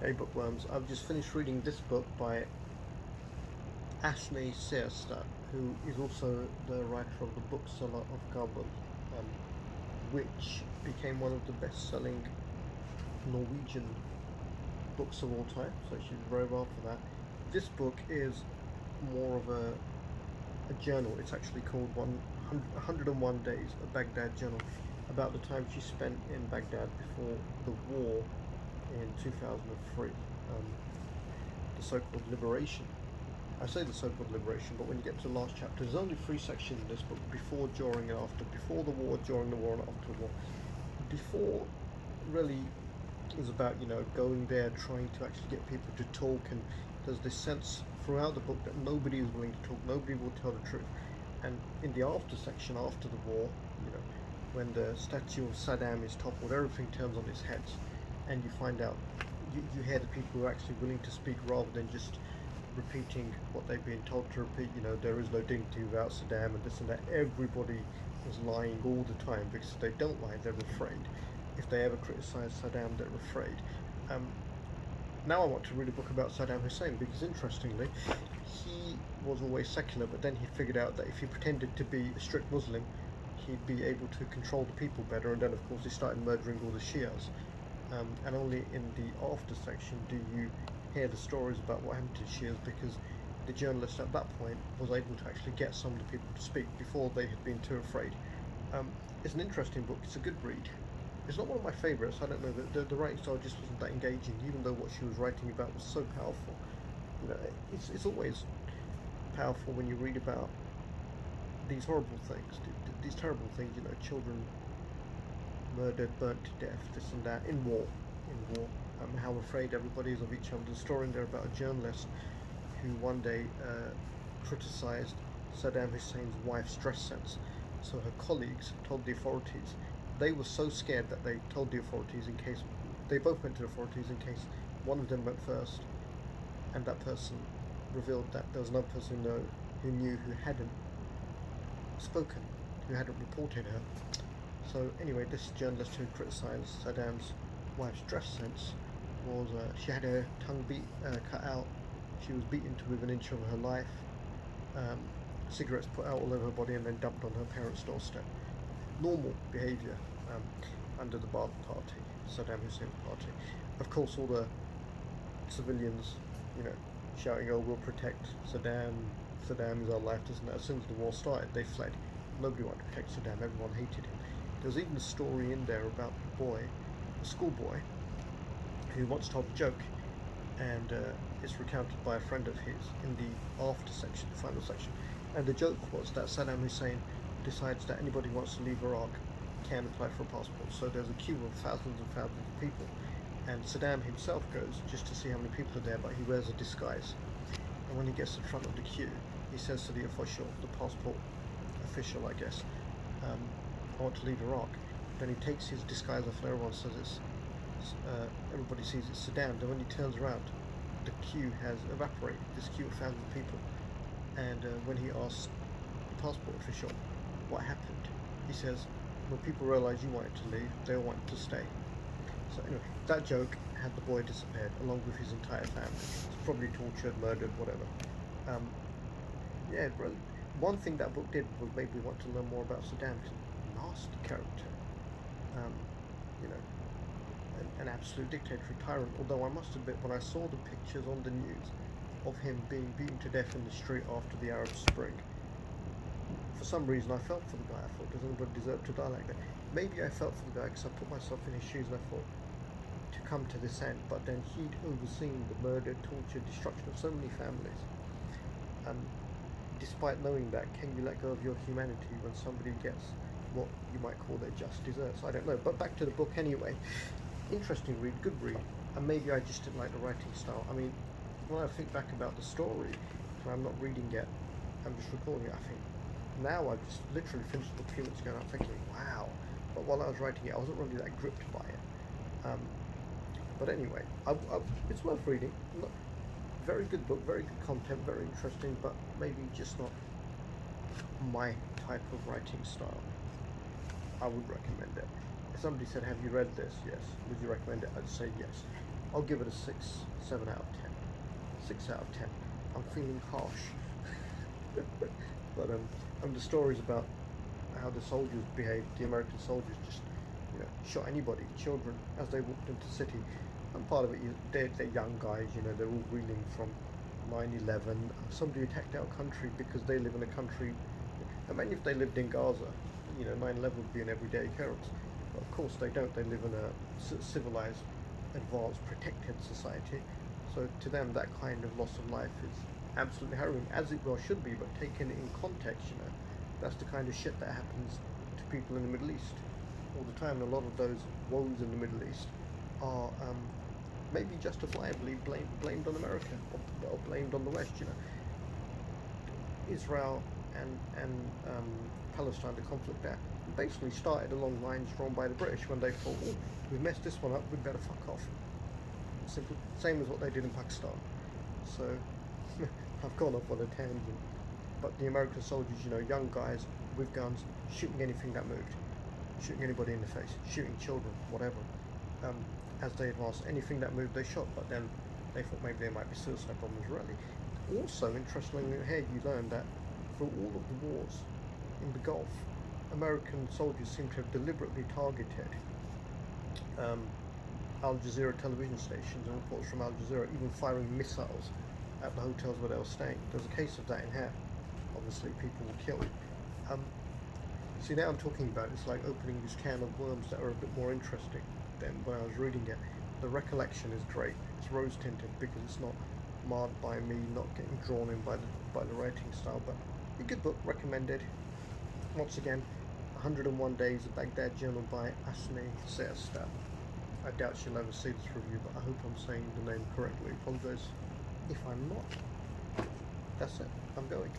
Hey bookworms, I've just finished reading this book by Asne Seierstad, who is also the writer of the bookseller of Kabul, which became one of the best-selling Norwegian books of all time, so she's very well for that. This book is more of a journal. It's actually called 101 Days, a Baghdad journal, about the time she spent in Baghdad before the war in 2003, the so-called liberation. I say the so-called liberation, but when you get to the last chapter, there's only three sections in this book: before, during, and after. Before the war, during the war, and after the war. Before really is about going there, trying to actually get people to talk, and there's this sense throughout the book that nobody is willing to talk, nobody will tell the truth. And in the after section, after the war, when the statue of Saddam is toppled, everything turns on its head, and you find out, you hear the people who are actually willing to speak rather than just repeating what they've been told to repeat. There is no dignity without Saddam and this and that. Everybody is lying all the time because if they don't lie, they're afraid. If they ever criticize Saddam, they're afraid. Now I want to read a book about Saddam Hussein because, interestingly, he was always secular, but then he figured out that if he pretended to be a strict Muslim, he'd be able to control the people better, and then of course he started murdering all the Shias. And only in the after section do you hear the stories about what happened to Shias, because the journalist at that point was able to actually get some of the people to speak before they had been too afraid. It's an interesting book. It's a good read. It's not one of my favourites. I don't know. The writing style just wasn't that engaging, even though what she was writing about was so powerful. It's always powerful when you read about these horrible things, these terrible things. Children murdered, burnt to death, this and that in war. How afraid everybody is of each other. The story in there about a journalist who one day criticised Saddam Hussein's wife's dress sense. So her colleagues told the authorities. They were so scared that they told the authorities in case they both went to the authorities in case one of them went first, and that person revealed that there was another person who knew who hadn't spoken, who hadn't reported her. So anyway, this journalist who criticised Saddam's wife's dress sense was she had her tongue cut out. She was beaten to within an inch of her life. Cigarettes put out all over her body and then dumped on her parents' doorstep. Normal behaviour under the Ba'ath Party, Saddam Hussein's party. Of course, all the civilians, shouting, "Oh, we'll protect Saddam. Saddam is our life," isn't it? As soon as the war started, they fled. Nobody wanted to protect Saddam. Everyone hated him. There's even a story in there about a schoolboy, who once told a joke, and it's recounted by a friend of his in the after section, the final section. And the joke was that Saddam Hussein decides that anybody who wants to leave Iraq can apply for a passport. So there's a queue of thousands and thousands of people, and Saddam himself goes just to see how many people are there, but he wears a disguise. And when he gets in front of the queue, he says to the official, the passport official, I guess, "I want to leave Iraq." Then he takes his disguise off, and everyone says everybody sees it's Saddam. Then when he turns around, the queue has evaporated. This queue of thousands of people, and when he asks the passport official what happened, he says, "When people realised you wanted to leave, they all wanted to stay." So anyway, that joke had the boy disappeared along with his entire family. He's probably tortured, murdered, whatever. Yeah, really. One thing that book did was make me want to learn more about Saddam. He's a nasty character. You know, an absolute dictator, tyrant. Although I must admit, when I saw the pictures on the news of him being beaten to death in the street after the Arab Spring, for some reason I felt for the guy. I thought, does anybody deserve to die like that? Maybe I felt for the guy because I put myself in his shoes and I thought, to come to this end. But then he'd overseen the murder, torture, destruction of so many families. Despite knowing that, can you let go of your humanity when somebody gets what you might call their just desserts? I don't know. But back to the book anyway. Interesting read, good read. And maybe I just didn't like the writing style. I mean, when I think back about the story, when I'm not reading it, I'm just recording it, I think, now I've just literally finished the book a few minutes ago and I'm thinking, wow. But while I was writing it, I wasn't really that gripped by it. But anyway, it's worth reading. Very good book, very good content, very interesting, but maybe just not my type of writing style. I would recommend it. If somebody said, "Have you read this?" Yes. Would you recommend it? I'd say yes. I'll give it a 7 out of 10. 6 out of 10. I'm feeling harsh. But the stories about how the soldiers behaved, the American soldiers just, shot anybody, children, as they walked into the city. And part of it is they're young guys, they're all reeling from 9/11. Somebody attacked our country because they live in a country. Imagine if they lived in Gaza, 9/11 would be an everyday occurrence. But of course they don't. They live in a civilized, advanced, protected society. So to them, that kind of loss of life is absolutely harrowing, as it well should be. But taken in context, that's the kind of shit that happens to people in the Middle East all the time. And a lot of those woes in the Middle East are maybe justifiably blamed on America or blamed on the West. Israel and Palestine, the conflict there, basically started along lines drawn by the British when they thought, oh, we've messed this one up, we'd better fuck off. Simple, same as what they did in Pakistan. So I've gone off on a tangent. But the American soldiers, young guys with guns, shooting anything that moved, shooting anybody in the face, shooting children, whatever. As they advanced, anything that moved they shot, but then they thought maybe there might be suicide bombers really. Also, interestingly, here you learn that for all of the wars in the Gulf, American soldiers seem to have deliberately targeted Al Jazeera television stations, and reports from Al Jazeera even firing missiles at the hotels where they were staying. There's a case of that in here. Obviously, people were killed. See, now I'm talking about it's like opening this can of worms that are a bit more interesting than when I was reading it. The recollection is great. It's rose tinted because it's not marred by me not getting drawn in by the writing style. But a good book, recommended. Once again, 101 Days of Baghdad Journal by Asne Seierstad. I doubt she'll ever see this review, but I hope I'm saying the name correctly. Apologise if I'm not. That's it. I'm going.